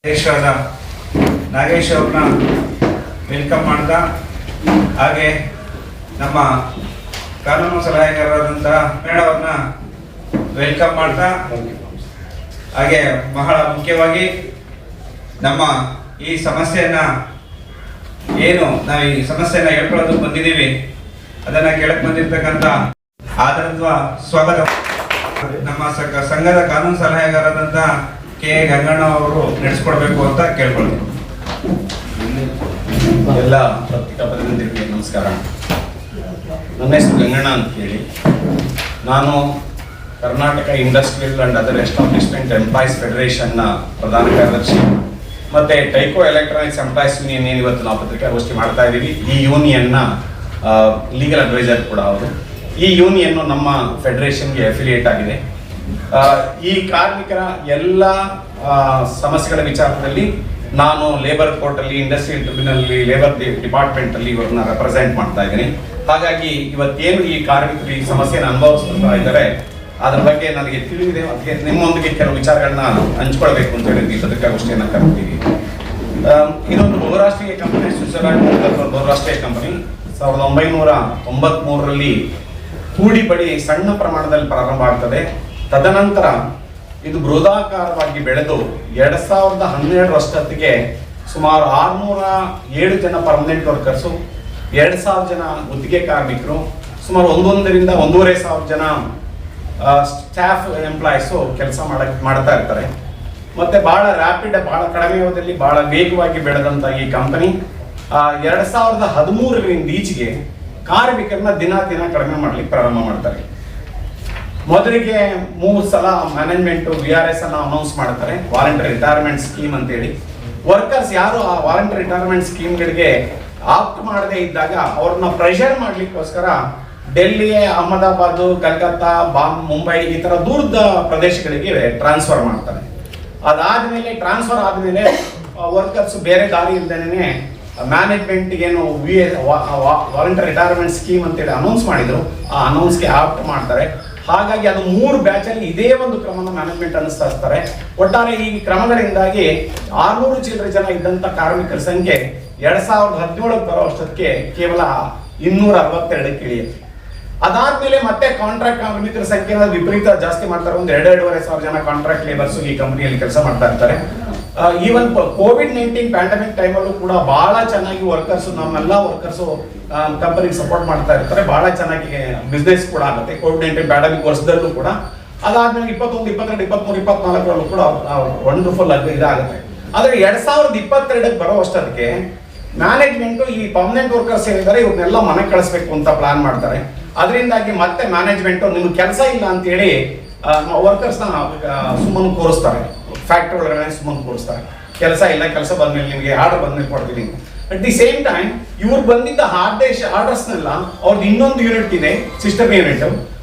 ಅಧ್ಯಕ್ಷರಾದ ನಾಗೇಶ್ ಅವ್ರನ್ನ ವೆಲ್ಕಮ್ ಮಾಡ್ತಾ, ಹಾಗೆ ನಮ್ಮ ಕಾನೂನು ಸಲಹೆಗಾರರಾದಂತಹ ಮೇಡವ್ರನ್ನ ವೆಲ್ಕಮ್ ಮಾಡ್ತಾ, ಹಾಗೆ ಬಹಳ ಮುಖ್ಯವಾಗಿ ನಮ್ಮ ಈ ಸಮಸ್ಯೆಯನ್ನ ನಾವು ಈ ಸಮಸ್ಯೆಯನ್ನ ಹೇಳ್ಕೊಳ್ಳೋದಕ್ಕೆ ಬಂದಿದ್ದೀವಿ, ಅದನ್ನ ಕೇಳಕ್ ಬಂದಿರ್ತಕ್ಕಂಥ ಆದರದ ಸ್ವಾಗತ ನಮ್ಮ ಸಂಘದ ಕಾನೂನು ಸಲಹೆಗಾರರಾದಂಥ ಕೆ ಗಂಗಣ್ಣ ಅವರು ನಡೆಸ್ಕೊಡ್ಬೇಕು ಅಂತ ಕೇಳ್ಕೊಳ್ತೀವಿ. ಎಲ್ಲ ಪತ್ರಿಕಾ ಪ್ರತಿನಿಧಿಗಳಿಗೆ ನಮಸ್ಕಾರ. ನನ್ನ ಹೆಸರು ಗಂಗಣ್ಣ ಅಂತ ಹೇಳಿ, ನಾನು Karnataka industrial and other establishment employees ಫೆಡರೇಷನ್ನ ಪ್ರಧಾನ ಕಾರ್ಯದರ್ಶಿ, ಮತ್ತೆ ಟೈಕೋ ಎಲೆಕ್ಟ್ರಾನಿಕ್ಸ್ ಎಂಪ್ಲಾಯೀಸ್ ಯೂನಿಯನ್ ಏನು ಇವತ್ತು ನಾವು ಪತ್ರಿಕಾಗೋಷ್ಠಿ ಮಾಡ್ತಾ ಇದ್ದೀವಿ, ಈ ಯೂನಿಯನ್ನ ಲೀಗಲ್ ಅಡ್ವೈಸರ್ ಕೂಡ ಅವರು. ಈ ಯೂನಿಯನ್ನು ನಮ್ಮ ಫೆಡರೇಷನ್ಗೆ ಅಫಿಲಿಯೇಟ್ ಆಗಿದೆ. ಈ ಕಾರ್ಮಿಕರ ಎಲ್ಲ ಸಮಸ್ಯೆಗಳ ವಿಚಾರದಲ್ಲಿ ನಾನು ಲೇಬರ್ ಕೋರ್ಟಲ್ಲಿ, ಇಂಡಸ್ಟ್ರಿಯಲ್ ಟ್ರಿಬ್ಯುನಲ್, ಲೇಬರ್ ಡಿಪಾರ್ಟ್ಮೆಂಟಲ್ಲಿ ಇವ್ರನ್ನ ರೆಪ್ರೆಸೆಂಟ್ ಮಾಡ್ತಾ ಇದ್ದೀನಿ. ಹಾಗಾಗಿ ಇವತ್ತೇನು ಈ ಕಾರ್ಮಿಕರು ಈ ಸಮಸ್ಯೆಯನ್ನು ಅನುಭವಿಸ್ತಾ ಇದ್ದಾರೆ ಅದ್ರ ಬಗ್ಗೆ ನನಗೆ ತಿಳಿದಿದೆ. ಅದಕ್ಕೆ ನಿಮ್ಮೊಂದಿಗೆ ಕೆಲವು ವಿಚಾರಗಳನ್ನ ಹಂಚ್ಕೊಳ್ಬೇಕು ಅಂತ ಹೇಳಿ ಈ ಪತ್ರಿಕಾಗೋಷ್ಠಿಯನ್ನು ಕರೆದಿದ್ದೀವಿ. ಇದೊಂದು ಬಹುರಾಷ್ಟ್ರೀಯ ಕಂಪನಿ, ಸ್ವಿಟ್ಜರ್ಲ್ಯಾಂಡ್ ಬಹುರಾಷ್ಟ್ರೀಯ ಕಂಪನಿ. 1993ರಲ್ಲಿ ಹೂಡಿಪಡಿ ಸಣ್ಣ ಪ್ರಮಾಣದಲ್ಲಿ ಪ್ರಾರಂಭ ಆಗ್ತದೆ. ತದನಂತರ ಇದು ಬೃಹದಾಕಾರವಾಗಿ ಬೆಳೆದು 2012 ವರ್ಷಕ್ಕೆ ಸುಮಾರು 607 ಜನ ಪರ್ಮನೆಂಟ್ ವರ್ಕರ್ಸು, 2000 ಜನ ಗುತ್ತಿಗೆ ಕಾರ್ಮಿಕರು, ಸುಮಾರು 1,100 ರಿಂದ 1,500 ಜನ ಸ್ಟಾಫ್ ಎಂಪ್ಲಾಯೀಸು ಕೆಲಸ ಮಾಡ್ತಾ ಇರ್ತಾರೆ. ಮತ್ತೆ ಬಹಳ ರ್ಯಾಪಿಡ್, ಬಹಳ ಕಡಿಮೆ ಅವಧಿಯಲ್ಲಿ ಬಹಳ ವೇಗವಾಗಿ ಬೆಳೆದಂತ ಈ ಕಂಪನಿ 2013ರಿಂದ ಈಚೆಗೆ ಕಾರ್ಮಿಕರನ್ನ ದಿನ ಕಡಿಮೆ ಮಾಡ್ಲಿಕ್ಕೆ ಪ್ರಾರಂಭ ಮಾಡ್ತಾರೆ. ಮೊದಲಿಗೆ 3 ಸಲ ಮ್ಯಾನೇಜ್ಮೆಂಟ್ VRS ಅನ್ನ ಅನೌನ್ಸ್ ಮಾಡ್ತಾರೆ, ವಾಲಂಟರಿ ರಿಟೈರ್ಮೆಂಟ್ ಸ್ಕೀಮ್ ಅಂತೇಳಿ. ವರ್ಕರ್ಸ್ ಯಾರು ಆ ವಾಲಂಟರಿ ರಿಟೈರ್ಮೆಂಟ್ ಸ್ಕೀಮ್ಗಳಿಗೆ ಆಪ್ಟ್ ಮಾಡದೇ ಇದ್ದಾಗ ಅವ್ರನ್ನ ಪ್ರೆಷರ್ ಮಾಡ್ಲಿಕ್ಕೋಸ್ಕರ ಡೆಲ್ಲಿ, ಅಹಮದಾಬಾದ್, ಕಲ್ಕತ್ತಾ, ಮುಂಬೈ ಈ ತರ ದೂರದ ಪ್ರದೇಶಗಳಿಗೆ ಟ್ರಾನ್ಸ್ಫರ್ ಮಾಡ್ತಾರೆ. ಅದಾದ್ಮೇಲೆ ಟ್ರಾನ್ಸ್ಫರ್ ಆದ್ಮೇಲೆ ವರ್ಕರ್ಸ್ ಬೇರೆ ದಾರಿ ಇಲ್ದೇನೆ ಮ್ಯಾನೇಜ್ಮೆಂಟ್ ಏನು ವಾಲಂಟರಿ ರಿಟೈರ್ಮೆಂಟ್ ಸ್ಕೀಮ್ ಅಂತೇಳಿ ಅನೌನ್ಸ್ ಮಾಡಿದ್ರು, ಆ ಅನೌನ್ಸ್ಗೆ ಆಪ್ಟ್ ಮಾಡ್ತಾರೆ. ಹಾಗಾಗಿ ಅದು 3 ಬ್ಯಾಚ್ ಅಲ್ಲಿ ಇದೇ ಒಂದು ಕ್ರಮನ ಮ್ಯಾನೇಜ್ಮೆಂಟ್ ಅನುಸರಿಸ್ತಾರೆ. ಒಟ್ಟಾರೆ ಈ ಕ್ರಮಗಳಿಂದಾಗಿ 600 ಚಿಲ್ಲರೆ ಜನ ಇದ್ದಂತ ಕಾರ್ಮಿಕರ ಸಂಖ್ಯೆ 2017 ಬರೋ ವರ್ಷಕ್ಕೆ ಕೇವಲ 262ಕ್ಕೆ ಇಳಿಯುತ್ತೆ. ಅದಾದ್ಮೇಲೆ ಮತ್ತೆ ಕಾಂಟ್ರಾಕ್ಟ್ ಕಾರ್ಮಿಕರ ಸಂಖ್ಯೆ ವಿಪರೀತ ಜಾಸ್ತಿ ಮಾಡ್ತಾರೆ. ಒಂದು 2,500 ಜನ ಕಾಂಟ್ರಾಕ್ಟ್ ಲೇಬರ್ಸ್ ಈ ಕಂಪನಿಯಲ್ಲಿ ಕೆಲಸ ಮಾಡ್ತಾ ಇರ್ತಾರೆ. ಈವನ್ COVID-19 ಪ್ಯಾಂಡಮಿಕ್ ಟೈಮಲ್ಲೂ ಕೂಡ ಬಹಳ ಚೆನ್ನಾಗಿ ವರ್ಕರ್ಸ್, ನಮ್ಮೆಲ್ಲ ವರ್ಕರ್ಸ್ ಕಂಪನಿಗೆ ಸಪೋರ್ಟ್ ಮಾಡ್ತಾ ಇರ್ತಾರೆ. ಬಹಳ ಚೆನ್ನಾಗಿ ಬಿಸ್ನೆಸ್ ಕೂಡ ಆಗುತ್ತೆ COVID-19 ಪ್ಯಾಂಡಮಿಕ್ ವರ್ಷದಲ್ಲೂ ಕೂಡ. ಅದಾದ್ಮೇಲೆ 21, 22, 23, 24ರಲ್ಲೂ ಕೂಡ ವಂಡರ್ಫುಲ್ ಆಗಿ ಇದಾಗುತ್ತೆ. ಆದ್ರೆ 2022ಕ್ಕೆ ಬರೋ ಅಷ್ಟೊತ್ತಿಗೆ ಮ್ಯಾನೇಜ್ಮೆಂಟ್ ಈ ಪರ್ಮನೆಂಟ್ ವರ್ಕರ್ಸ್ ಏನಿದ್ದಾರೆ ಇವ್ರನ್ನೆಲ್ಲ ಮನೆಗೆ ಕಳಿಸ್ಬೇಕು ಅಂತ ಪ್ಲಾನ್ ಮಾಡ್ತಾರೆ. ಅದರಿಂದಾಗಿ ಮತ್ತೆ ಮ್ಯಾನೇಜ್ಮೆಂಟ್ ನಿಮ್ಗೆ ಕೆಲಸ ಇಲ್ಲ ಅಂತ ಹೇಳಿ ವರ್ಕರ್ಸ್ನ ಸುಮ್ಮನೆ ಕೂರಿಸ್ತಾರೆ, ಫ್ಯಾಕ್ಟ್ರಿ ಒಳಗಡೆ ಸುಮ್ಮನೆ ಕೂರಿಸ್ತಾರೆ. ಕೆಲಸ ಇಲ್ಲ, ಕೆಲಸ ಬಂದ್ಮೇಲೆ ನಿಮಗೆ ಆರ್ಡರ್ ಬಂದ್ಮೇಲೆ ಕೊಡ್ತೀನಿ. ಅಟ್ ದಿ ಸೇಮ್ ಟೈಮ್ ಇವ್ರು ಬಂದಿದ್ದ ಆರ್ಡರ್ಸ್ನೆಲ್ಲ ಅವ್ರದ್ದು ಇನ್ನೊಂದು ಯೂನಿಟ್ ಇದೆ, system unit,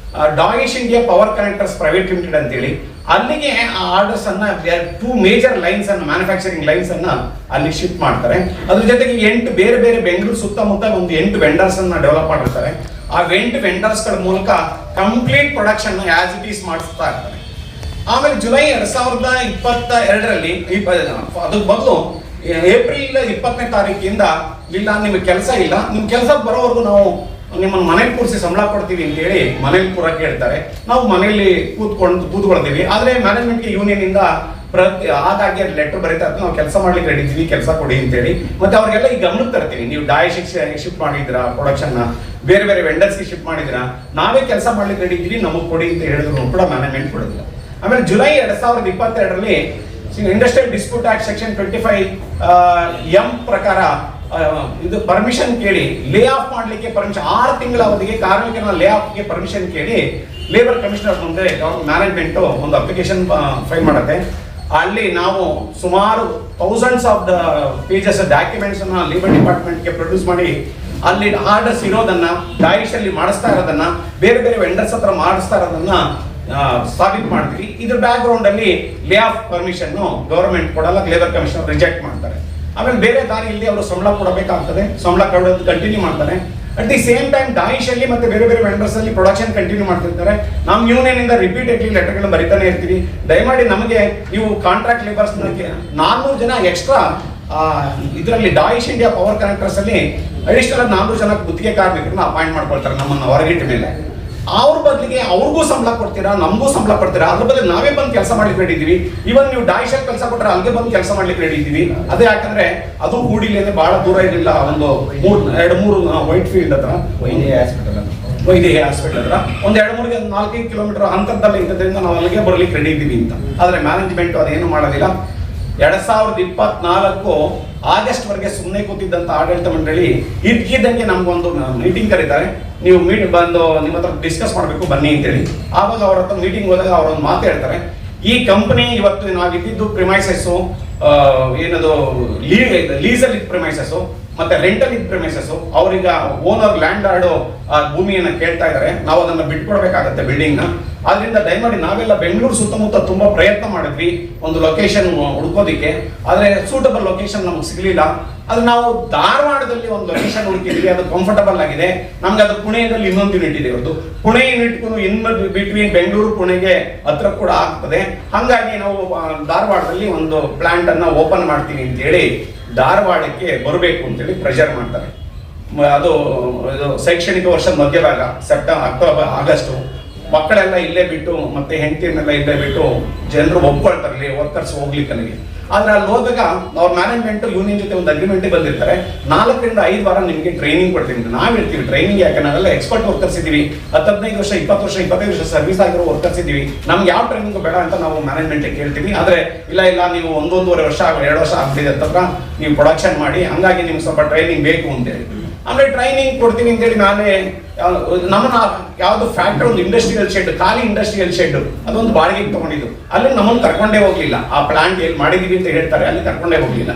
Deutsche India power connectors private limited ಅಂತೇಳಿ. ಅಲ್ಲಿಗೆ ಆ ಆರ್ಡರ್ಸ್ ಅನ್ನ 2 ಮೇಜರ್ ಲೈನ್ಸ್ ಅನ್ನ, ಮ್ಯಾನುಫ್ಯಾಕ್ಚರಿಂಗ್ ಲೈನ್ಸ್ ಅನ್ನ ಅಲ್ಲಿ ಶಿಫ್ಟ್ ಮಾಡ್ತಾರೆ. ಅದ್ರ ಜೊತೆಗೆ 8 ಬೇರೆ ಬೆಂಗಳೂರು ಸುತ್ತಮುತ್ತ ಒಂದು 8 ವೆಂಡರ್ಸ್ ಅನ್ನ ಡೆವಲಪ್ ಮಾಡಿರ್ತಾರೆ. ಆ 8 ವೆಂಡರ್ಸ್ ಗಳ ಮೂಲಕ complete production as it is ಮಾಡಿಸ್ತಾ ಇರ್ತಾರೆ. ಆಮೇಲೆ ಜುಲೈ 2022ರಲ್ಲಿ ಅದು ಮೊದಲು ಏಪ್ರಿಲ್ 20ನೇ ತಾರೀಕಿಂದ ಇಲ್ಲ ನಿಮ್ಗೆ ಕೆಲಸ ಇಲ್ಲ, ನಿಮ್ ಕೆಲಸ ಬರೋವರೆಗೂ ನಾವು ನಿಮ್ಮನ್ನು ಮನೇಲಿ ಕೂರಿಸಿ ಸಂಬಳ ಕೊಡ್ತೀವಿ ಅಂತ ಹೇಳಿ ಮನೇಲಿ ಕೂರಕ್ಕೆ ಹೇಳ್ತಾರೆ. ನಾವು ಮನೆಯಲ್ಲಿ ಕೂತ್ಕೊಳ್ತೀವಿ. ಆದ್ರೆ ಮ್ಯಾನೇಜ್ಮೆಂಟ್ಗೆ ಯೂನಿಯನ್ ಇಂದ ಆದಾಗೆ ಲೆಟರ್ ಬರೀತಾ ನಾವು ಕೆಲಸ ಮಾಡ್ಲಿಕ್ಕೆ ರೆಡಿ ಇದ್ದೀವಿ, ಕೆಲಸ ಕೊಡಿ ಅಂತ ಹೇಳಿ. ಮತ್ತೆ ಅವ್ರಿಗೆಲ್ಲ ಈ ಗಮನಕ್ಕೆ ತರ್ತೀವಿ, ನೀವು ಡಾಯಿಶ್ ಶಿಫ್ಟ್ ಮಾಡಿದ್ದೀರಾ, ಪ್ರೊಡಕ್ಷನ್ ಬೇರೆ ವೆಂಡರ್ಸ್ಗೆ ಶಿಫ್ಟ್ ಮಾಡಿದ್ದೀರಾ, ನಾವೇ ಕೆಲಸ ಮಾಡ್ಲಿಕ್ಕೆ ರೆಡಿ ಇದ್ದೀವಿ, ನಮಗೆ ಕೊಡಿ ಅಂತ ಹೇಳಿದ್ರು ಕೂಡ ಮ್ಯಾನೇಜ್ಮೆಂಟ್ ಕೊಡೋದಿಲ್ಲ. ಆಮೇಲೆ ಜುಲೈ 2022ರಲ್ಲಿ industrial dispute act section 25M ಪ್ರಕಾರ ಇದು ಪರ್ಮಿಷನ್ ಕೇಳಿ ಲೇ ಆಫ್ ಮಾಡ್ಲಿಕ್ಕೆ ಪರ್ಮಿಷನ್, 6 ತಿಂಗಳ ಅವಧಿಗೆ ಕಾರ್ಮಿಕರನ್ನ ಲೇ ಆಫ್ಗೆ ಪರ್ಮಿಷನ್ ಕೇಳಿ ಲೇಬರ್ ಕಮಿಷನರ್ ಮುಂದೆ ಮ್ಯಾನೇಜ್ಮೆಂಟ್ ಒಂದು ಅಪ್ಲಿಕೇಶನ್ ಫೈಲ್ ಮಾಡುತ್ತೆ. ಅಲ್ಲಿ ನಾವು ಸುಮಾರು thousands of the pages documents ಅನ್ನ ಲೇಬರ್ ಡಿಪಾರ್ಟ್ಮೆಂಟ್ಗೆ ಪ್ರೊಡ್ಯೂಸ್ ಮಾಡಿ ಅಲ್ಲಿ ಆರ್ಡರ್ಸ್ ಇರೋದನ್ನ, ಡಾಯಿಶ್ ಅಲ್ಲಿ ಮಾಡಿಸ್ತಾ ಇರೋದನ್ನ, ಬೇರೆ ವೆಂಡರ್ಸ್ ಹತ್ರ ಮಾಡಿಸ್ತಾ ಇರೋದನ್ನ ಸಾಬೀತು ಮಾಡ್ತೀವಿ. ಇದ್ರ ಬ್ಯಾಕ್ ಗ್ರೌಂಡ್ ಅಲ್ಲಿ ಲೇ ಆಫ್ ಪರ್ಮಿಷನ್ ಗವರ್ಮೆಂಟ್ ಕೊಡಲ್ಲ, ಲೇಬರ್ ಕಮಿಷನರ್ ರಿಜೆಕ್ಟ್ ಮಾಡ್ತಾರೆ. ಆಮೇಲೆ ಬೇರೆ ದಾರಿ ಇಲ್ಲಿ ಅವರು ಸಂಬಳ ಕೊಡಬೇಕಾಗ್ತದೆ, ಸಂಬಳ ಕೊಡೋದು ಕಂಟಿನ್ಯೂ ಮಾಡ್ತಾರೆ. ಅಟ್ ದಿ ಸೇಮ್ ಟೈಮ್ ಡಾಯಿಶ್ ಅಲ್ಲಿ ಮತ್ತೆ ಬೇರೆ ಬೇರೆ ವೆಂಡರ್ಸ್ ಅಲ್ಲಿ ಪ್ರೊಡಕ್ಷನ್ ಕಂಟಿನ್ಯೂ ಮಾಡ್ತಿರ್ತಾರೆ. ನಮ್ಮ ಯೂನಿಯನ್ ಇಂದ ರಿಪೀಟೆಡ್ಲಿ ಲೆಟರ್ಗಳನ್ನ ಬರಿತಾನೆ ಇರ್ತೀವಿ. ದಯಮಾಡಿ ನಮಗೆ ನೀವು ಕಾಂಟ್ರಾಕ್ಟ್ ಲೇಬರ್ಸ್ 400 ಜನ ಎಕ್ಸ್ಟ್ರಾ ಇದರಲ್ಲಿ ಡಾಯಿಶ್ ಇಂಡಿಯಾ ಪವರ್ ಕನೆಕ್ಟರ್ಸ್ ಅಲ್ಲಿ ಅಡಿಷನಲ್ 400 ಜನ ಗುತ್ತಿಗೆ ಕಾರ್ಮಿಕರನ್ನ ಅಪಾಯಿಂಟ್ ಮಾಡ್ಕೊಳ್ತಾರೆ ನಮ್ಮನ್ನ ಹೊರಗಿಟ್ಟ ಮೇಲೆ. ಅವ್ರ ಬದಲಿಗೆ ಅವ್ರಿಗೂ ಸಂಬಳ ಕೊಡ್ತೀರಾ, ನಮಗೂ ಸಂಬಳ ಕೊಡ್ತೀರಾ, ಅದ್ರ ಬದಲು ನಾವೇ ಬಂದು ಕೆಲಸ ಮಾಡ್ಲಿಕ್ಕೆ ರೆಡಿ ಇದ್ದೀವಿ. ಇವನ್ ನೀವು ಡಾಯಿಶಲ್ಲಿ ಕೆಲಸ ಕೊಟ್ಟರೆ ಅಲ್ಲಿಗೆ ಬಂದು ಕೆಲಸ ಮಾಡ್ಲಿಕ್ಕೆ ರೆಡಿ ಇದ್ದೀವಿ. ಅದೇ ಯಾಕಂದ್ರೆ ಅದು ಹೂಡಿಲೇನೆ ಬಹಳ ದೂರ ಇರಲಿಲ್ಲ, ಒಂದು 2-3 ವೈಟ್ ಫೀಲ್ಡ್ ಹತ್ರ ವೈದ್ಯ ಹಾಸ್ಪಿಟಲ್ ಹತ್ರ ಒಂದು 2-4 ಕಿಲೋಮೀಟರ್ ಅಂತರದಲ್ಲಿ ಇದ್ದದ್ರಿಂದ ನಾವು ಅಲ್ಲಿಗೆ ಬರ್ಲಿಕ್ಕೆ ರೆಡಿ ಇದ್ದೀವಿ ಅಂತ. ಆದ್ರೆ ಮ್ಯಾನೇಜ್ಮೆಂಟ್ ಅದೇನು ಮಾಡೋದಿಲ್ಲ. 2024 ಆಗಸ್ಟ್ ವರೆಗೆ ಸುಮ್ಮನೆ ಕೂತಿದ್ದಂತ ಆಡಳಿತ ಮಂಡಳಿ ಇದ್ಕಿದ್ದಂಗೆ ನಮ್ಗೊಂದು ಮೀಟಿಂಗ್ ಕರೀತಾರೆ. ನೀವು ಬಂದು ನಿಮ್ಮ ಹತ್ರ ಡಿಸ್ಕಸ್ ಮಾಡಬೇಕು ಬನ್ನಿ ಅಂತೇಳಿ. ಆವಾಗ ಅವ್ರ ಹತ್ರ ಮೀಟಿಂಗ್ ಹೋದಾಗ ಅವರೊಂದು ಮಾತು ಹೇಳ್ತಾರೆ, ಈ ಕಂಪನಿ ಇವತ್ತು ನಾವಿದ್ದು ಪ್ರಿಮೈಸಸ್ ಏನದು ಲೀಸಲ್ ಇದ್ ಪ್ರಿಮೈಸಸ್ ಮತ್ತೆ ರೆಂಟಲ್ ಇದ್ ಪ್ರಿಮೈಸಸ್, ಅವ್ರೀಗ ಓನರ್ ಲ್ಯಾಂಡ್ ಆಡೋ ಭೂಮಿಯನ್ನ ಕೇಳ್ತಾ ಇದ್ದಾರೆ. ನಾವು ಅದನ್ನ ಬಿಟ್ಕೊಡ್ಬೇಕಾಗತ್ತೆ ಬಿಲ್ಡಿಂಗ್ ನ. ಆದ್ರಿಂದ ದಯಮಾಡಿ ನಾವೆಲ್ಲ ಬೆಂಗಳೂರು ಸುತ್ತಮುತ್ತ ತುಂಬಾ ಪ್ರಯತ್ನ ಮಾಡಿದ್ವಿ ಒಂದು ಲೊಕೇಶನ್ ಹುಡ್ಕೋದಿಕ್ಕೆ, ಆದ್ರೆ ಸೂಟಬಲ್ ಲೊಕೇಶನ್ ನಮಗೆ ಸಿಗ್ಲಿಲ್ಲ. ಅದು ನಾವು ಧಾರವಾಡದಲ್ಲಿ ಒಂದು ಲೊಕೇಶನ್ ಹುಡುಕಿದ್ವಿ, ಅದು ಕಂಫರ್ಟಬಲ್ ಆಗಿದೆ ನಮ್ಗೆ. ಅದು ಪುಣೆಯಲ್ಲಿ ಇನ್ನೊಂದು ಯೂನಿಟ್ ಇದೆ, ಇವತ್ತು ಪುಣೆ ಯೂನಿಟ್ಗೂ ಇನ್ ಬಿಟ್ವೀನ್ ಬೆಂಗಳೂರು ಪುಣೆಗೆ ಹತ್ರ ಕೂಡ ಆಗ್ತದೆ. ಹಾಗಾಗಿ ನಾವು ಧಾರವಾಡದಲ್ಲಿ ಒಂದು ಪ್ಲಾಂಟ್ ಅನ್ನ ಓಪನ್ ಮಾಡ್ತೀವಿ ಅಂತ ಹೇಳಿ ಧಾರವಾಡಕ್ಕೆ ಬರಬೇಕು ಅಂತೇಳಿ ಪ್ರೆಷರ್ ಮಾಡ್ತಾರೆ. ಅದು ಶೈಕ್ಷಣಿಕ ವರ್ಷದ ಮಧ್ಯಭಾಗ ಅಕ್ಟೋಬರ್ ಆಗಸ್ಟ್ ಮಕ್ಕಳೆಲ್ಲ ಇಲ್ಲೇ ಬಿಟ್ಟು ಮತ್ತೆ ಹೆಂಡತಿಯನ್ನೆಲ್ಲ ಇಲ್ಲೇ ಬಿಟ್ಟು ಜನರು ಒಪ್ಕೊಳ್ತಾರೆ ವರ್ಕರ್ಸ್ ಹೋಗ್ಲಿಕ್ಕೆ ಅಲ್ಲಿಗೆ. ಆದ್ರೆ ಅಲ್ಲಿ ಹೋದಾಗ ಅವ್ರ ಮ್ಯಾನೇಜ್ಮೆಂಟ್ ಯೂನಿಯನ್ ಜೊತೆ ಒಂದು ಅಗ್ರಿಮೆಂಟ್ ಬಂದಿರ್ತಾರೆ, 4 ರಿಂದ 5 ವಾರ ನಿಮಗೆ ಟ್ರೈನಿಂಗ್ ಕೊಡ್ತೀನಿ. ನಾವ್ ಹೇಳ್ತೀವಿ ಟ್ರೈನಿಂಗ್ ಯಾಕೆ, ನಾವೆಲ್ಲ ಎಕ್ಸ್ಪರ್ಟ್ ವರ್ಕರ್ಸ್ ಇದೀವಿ, 15 ವರ್ಷ 20 ವರ್ಷ 25 ವರ್ಷ ಸರ್ವಿಸ್ ಆಗಿರೋ ವರ್ಕರ್ಸ್ ಇದೀವಿ, ನಮ್ಗೆ ಯಾವ ಟ್ರೈನಿಂಗ್ ಬೇಡ ಅಂತ ನಾವು ಮ್ಯಾನೇಜ್ಮೆಂಟ್ ಕೇಳ್ತೀವಿ. ಆದ್ರೆ ಇಲ್ಲ ನೀವು 1-1.5 ವರ್ಷ 2 ವರ್ಷ ಆಗ್ಬಿಟ್ಟಿದೆ ಅಂತಂದ್ರೆ ನೀವು ಪ್ರೊಡಕ್ಷನ್ ಮಾಡಿ, ಹಂಗಾಗಿ ನಿಮ್ಗೆ ಸ್ವಲ್ಪ ಟ್ರೈನಿಂಗ್ ಬೇಕು ಅಂತೇಳಿ. ಆಮೇಲೆ ಟ್ರೈನಿಂಗ್ ಕೊಡ್ತೀನಿ ಅಂತೇಳಿ ಮೇಲೆ ನಮ್ಮನ್ನ ಯಾವ್ದು ಫ್ಯಾಕ್ಟ್ರಿ ಒಂದು ಇಂಡಸ್ಟ್ರಿಯಲ್ ಶೆಡ್, ಖಾಲಿ ಇಂಡಸ್ಟ್ರಿಯಲ್ ಶೆಡ್ ಅದೊಂದು ಬಾಡಿಗೆಗೆ ತಗೊಂಡಿದ್ದು, ಅಲ್ಲಿ ನಮ್ಮನ್ನು ಕರ್ಕೊಂಡೇ ಹೋಗ್ಲಿಲ್ಲ. ಆ ಪ್ಲಾಂಟ್ ಎಲ್ಲಿ ಮಾಡಿದೀವಿ ಅಂತ ಹೇಳ್ತಾರೆ, ಅಲ್ಲಿ ಕರ್ಕೊಂಡೇ ಹೋಗ್ಲಿಲ್ಲ.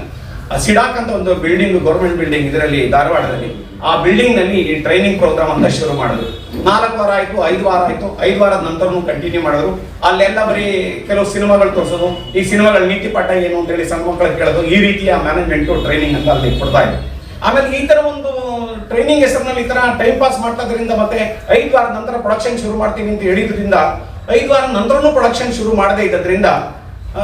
ಸಿಡಾಕ್ ಅಂತ ಒಂದು ಬಿಲ್ಡಿಂಗ್, ಗೌರ್ಮೆಂಟ್ ಬಿಲ್ಡಿಂಗ್ ಇದರಲ್ಲಿ ಧಾರವಾಡದಲ್ಲಿ, ಆ ಬಿಲ್ಡಿಂಗ್ ನಲ್ಲಿ ಟ್ರೈನಿಂಗ್ ಪ್ರೋಗ್ರಾಮ್ ಅಂತ ಶುರು ಮಾಡಿದ್ರು. 4 ವಾರ ಆಯ್ತು, 5 ವಾರ ಆಯ್ತು, 5 ವಾರದ ನಂತರನು ಕಂಟಿನ್ಯೂ ಮಾಡಿದ್ರು. ಅಲ್ಲೆಲ್ಲ ಬರೀ ಕೆಲವು ಸಿನಿಮಾಗಳು ತೋರಿಸೋದು, ಈ ಸಿನಿಮಾಗಳ ನೀತಿ ಪಾಠ ಏನು ಅಂತ ಹೇಳಿ ಸಣ್ಣ ಮಕ್ಕಳಿಗೆ ಕೇಳೋದು, ಈ ರೀತಿಯ ಮ್ಯಾನೇಜ್ಮೆಂಟ್ ಟ್ರೈನಿಂಗ್ ಅಂತ ಅಲ್ಲಿ ಕೊಡ್ತಾ ಇದ್ರು. ಆಮೇಲೆ ಈ ತರ ಒಂದು ಟ್ರೈನಿಂಗ್ ಹೆಸರಿನಲ್ಲಿ ಈ ತರ ಟೈಮ್ ಪಾಸ್ ಮಾಡ್ತಾದ್ರಿಂದ ಮತ್ತೆ 5 ವಾರದ ನಂತರ ಪ್ರೊಡಕ್ಷನ್ ಶುರು ಮಾಡ್ತೀವಿ ಅಂತ ಹೇಳಿದ್ರಿಂದ 5 ವಾರ ನಂತರನೂ ಪ್ರೊಡಕ್ಷನ್ ಶುರು ಮಾಡದೇ ಇದ್ದರಿಂದ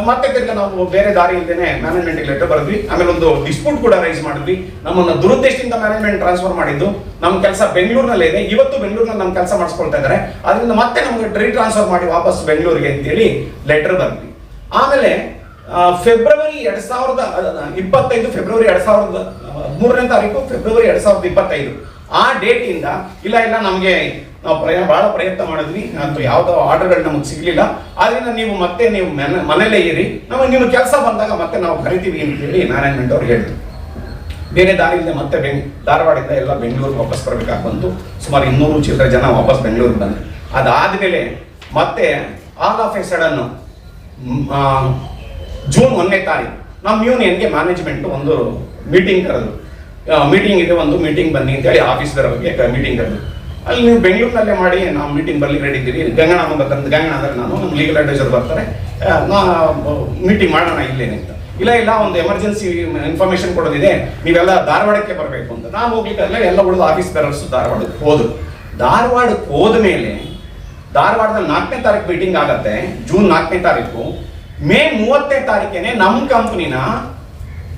ಮತ್ತೆ ತಿರ್ಗ ನಾವು ಬೇರೆ ದಾರಿ ಇಲ್ದೇನೆ ಮ್ಯಾನೇಜ್ಮೆಂಟ್ ಲೆಟರ್ ಬರೆದ್ವಿ. ಆಮೇಲೆ ಒಂದು ಡಿಸ್ಪ್ಯೂಟ್ ಕೂಡ ರೈಸ್ ಮಾಡಿದ್ವಿ. ನಮ್ಮನ್ನ ದುರುದ್ದೇಶದಿಂದ ಮ್ಯಾನೇಜ್ಮೆಂಟ್ ಟ್ರಾನ್ಸ್ಫರ್ ಮಾಡಿದ್ದು. ನಮ್ಮ ಕೆಲಸ ಬೆಂಗಳೂರಿನಲ್ಲೇ ಇದೆ, ಇವತ್ತು ಬೆಂಗಳೂರಿನಲ್ಲಿ ನಮ್ಮ ಕೆಲಸ ಮಾಡಿಸ್ಕೊಳ್ತಾ ಇದ್ದಾರೆ, ಅದರಿಂದ ಮತ್ತೆ ನಮ್ಗೆ ಟ್ರಾನ್ಸ್ಫರ್ ಮಾಡಿ ವಾಪಸ್ ಬೆಂಗಳೂರಿಗೆ ಅಂತೇಳಿ ಲೆಟರ್ ಬಂದ್ವಿ. ಆಮೇಲೆ ಫೆಬ್ರವರಿ 2025 ಫೆಬ್ರವರಿ 2013ನೇ ತಾರೀಕು ಫೆಬ್ರವರಿ 2025 ಆ ಡೇಟ್ ಇಂದ ಇಲ್ಲ ನಮಗೆ ನಾವು ಬಹಳ ಪ್ರಯತ್ನ ಮಾಡಿದ್ವಿ, ಅಂತೂ ಯಾವ್ದೋ ಆರ್ಡರ್ಗಳು ನಮಗೆ ಸಿಗ್ಲಿಲ್ಲ, ಆದ್ರಿಂದ ನೀವು ಮನೇಲೇ ಇರಿ, ನಮಗೆ ನಿಮ್ಮ ಕೆಲಸ ಬಂದಾಗ ಮತ್ತೆ ನಾವು ಕರಿತೀವಿ ಅಂತ ಹೇಳಿ ಮ್ಯಾನೇಜ್ಮೆಂಟ್ ಅವ್ರು ಹೇಳಿದ್ರು. ಬೇರೆ ದಾರಿ ಇಲ್ಲದೆ ಮತ್ತೆ ಧಾರವಾಡದಿಂದ ಎಲ್ಲ ಬೆಂಗಳೂರಿಗೆ ವಾಪಸ್ ಬರಬೇಕಾಗಿ ಬಂತು. ಸುಮಾರು 200 ಚಿಲ್ಲರೆ ಜನ ವಾಪಸ್ ಬೆಂಗಳೂರಿಗೆ ಬಂದ್ರು. ಅದಾದ್ಮೇಲೆ ಮತ್ತೆ all of a sudden June 1ನೇ ತಾರೀಕು ನಮ್ಮ ಯೂನಿಯನ್ಗೆ ಮ್ಯಾನೇಜ್ಮೆಂಟ್ ಒಂದು ಮೀಟಿಂಗ್ ಕರೆದು, ಮೀಟಿಂಗ್ ಇದೆ, ಒಂದು ಮೀಟಿಂಗ್ ಬನ್ನಿ ಅಂತ ಹೇಳಿ ಆಫೀಸರ್ ಬಗ್ಗೆ ಮೀಟಿಂಗ್ ಕರೆದು, ಅಲ್ಲಿ ನೀವು ಬೆಂಗಳೂರಿನಲ್ಲೇ ಮಾಡಿ ನಾವು ಮೀಟಿಂಗ್ ಬರ್ಲಿಕ್ಕೆ ರೆಡಿ ಇದ್ದೀವಿ. ಗಂಗಣ್ಣ ಅಂದ್ರೆ ನಾನು ನಮ್ಮ ಲೀಗಲ್ ಅಡ್ವೈಸರ್ ಬರ್ತಾರೆ, ಮೀಟಿಂಗ್ ಮಾಡೋಣ ಇಲ್ಲೇನೆ ಅಂತ. ಇಲ್ಲ ಒಂದು ಎಮರ್ಜೆನ್ಸಿ ಇನ್ಫಾರ್ಮೇಶನ್ ಕೊಡೋದಿದೆ, ನೀವೆಲ್ಲ ಧಾರವಾಡಕ್ಕೆ ಬರಬೇಕು ಅಂತ. ನಾವು ಹೋಗ್ಲಿಕ್ಕೆ ಎಲ್ಲ ಉಳಿದ ಆಫೀಸ್ ಬೇರರ್ಸ್ ಧಾರವಾಡಕ್ಕೆ ಹೋದ್ರು. ಧಾರವಾಡಕ್ಕೆ ಹೋದ ಮೇಲೆ ಧಾರವಾಡದಲ್ಲಿ 4ನೇ ತಾರೀಕು ಮೀಟಿಂಗ್ ಆಗತ್ತೆ, ಜೂನ್ 4ನೇ ತಾರೀಕು. ಮೇ 30ನೇ ತಾರೀಕೇನೆ ನಮ್ಮ ಕಂಪನಿನ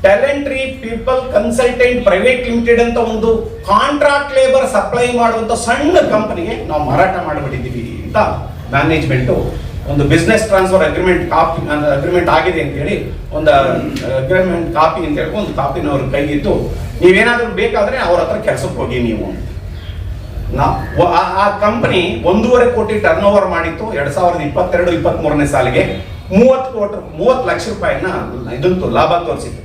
ಟ್ಯಾಲೆಂಟ್ರಿ ಪೀಪಲ್ ಕನ್ಸಲ್ಟೆಂಟ್ ಪ್ರೈವೇಟ್ ಲಿಮಿಟೆಡ್ ಅಂತ ಒಂದು ಕಾಂಟ್ರಾಕ್ಟ್ ಲೇಬರ್ ಸಪ್ಲೈ ಮಾಡುವಂತ ಸಣ್ಣ ಕಂಪನಿಗೆ ನಾವು ಮಾರಾಟ ಮಾಡಿಬಿಟ್ಟಿದ್ದೀವಿ ಅಂತ ಮ್ಯಾನೇಜ್ಮೆಂಟ್ ಒಂದು ಬಿಸ್ನೆಸ್ ಟ್ರಾನ್ಸ್ಫರ್ ಅಗ್ರಿಮೆಂಟ್ ಆಗಿದೆ ಅಂತ ಹೇಳಿ ಒಂದು ಅಗ್ರಿಮೆಂಟ್ ಕಾಪಿ ಅಂತ ಹೇಳಿ ಒಂದು ಕಾಪಿನ ಅವ್ರ ಕೈಗಿತ್ತು. ನೀವೇನಾದ್ರೂ ಬೇಕಾದ್ರೆ ಅವ್ರ ಹತ್ರ ಕೆಲಸಕ್ಕೆ ಹೋಗಿ ನೀವು. ಆ ಕಂಪನಿ 1.5 ಕೋಟಿ ಟರ್ನ್ ಓವರ್ ಮಾಡಿತ್ತು 2022-23ನೇ ಸಾಲಿಗೆ. 30 ಲಕ್ಷ ರೂಪಾಯಿನ ಇದಂತೂ ಲಾಭ ತೋರಿಸಿತ್ತು.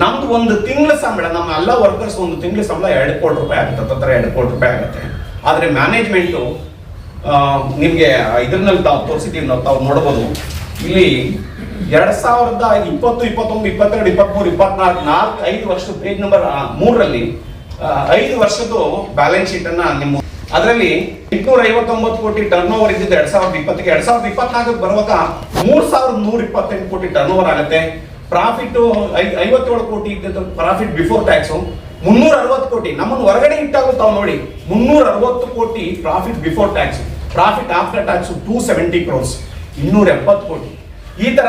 ನಮ್ದು ಒಂದು ತಿಂಗಳ ಸಂಬಳ, ನಮ್ಮ ಎಲ್ಲ ವರ್ಕರ್ಸ್ ಒಂದು ತಿಂಗಳ ಸಂಬಳ 2 ಕೋಟಿ ರೂಪಾಯಿ ಆಗುತ್ತೆ, 2 ಕೋಟಿ ರೂಪಾಯಿ ಆಗುತ್ತೆ. ಆದ್ರೆ ಮ್ಯಾನೇಜ್ಮೆಂಟು ನಿಮ್ಗೆ ಇದರಲ್ಲಿ ತಾವು ತೋರಿಸಿದ್ದೀವಿ, ತಾವು ನೋಡ್ಬೋದು. ಇಲ್ಲಿ 2020, 21, 22, 23, 24 5 ವರ್ಷದ ಪೇಜ್ ನಂಬರ್ 3ರಲ್ಲಿ 5 ವರ್ಷದ್ದು ಬ್ಯಾಲೆನ್ಸ್ ಶೀಟ್ ಅನ್ನ ನಿಮ್ಮ ಅದರಲ್ಲಿ 859 ಕೋಟಿ ಟರ್ನ್ ಓವರ್ ಇದ್ದಿದ್ದು 2020ಗೆ. 2024 ಬರುವಾಗ 3128 ಕೋಟಿ ಟರ್ನ್ ಓವರ್ ಆಗುತ್ತೆ. ಪ್ರಾಫಿಟ್ 57 ಕೋಟಿ ಇದ್ದಿದ್ದು ಪ್ರಾಫಿಟ್ ಬಿಫೋರ್ ಟ್ಯಾಕ್ಸ್, 360 ಕೋಟಿ ನಮ್ಮನ್ನು ಹೊರಗಡೆ ಇಟ್ಟಾಗ ತಾವು ನೋಡಿ 360 ಕೋಟಿ profit before tax, profit after tax 270 crores, 270 ಕೋಟಿ. ಈ ತರ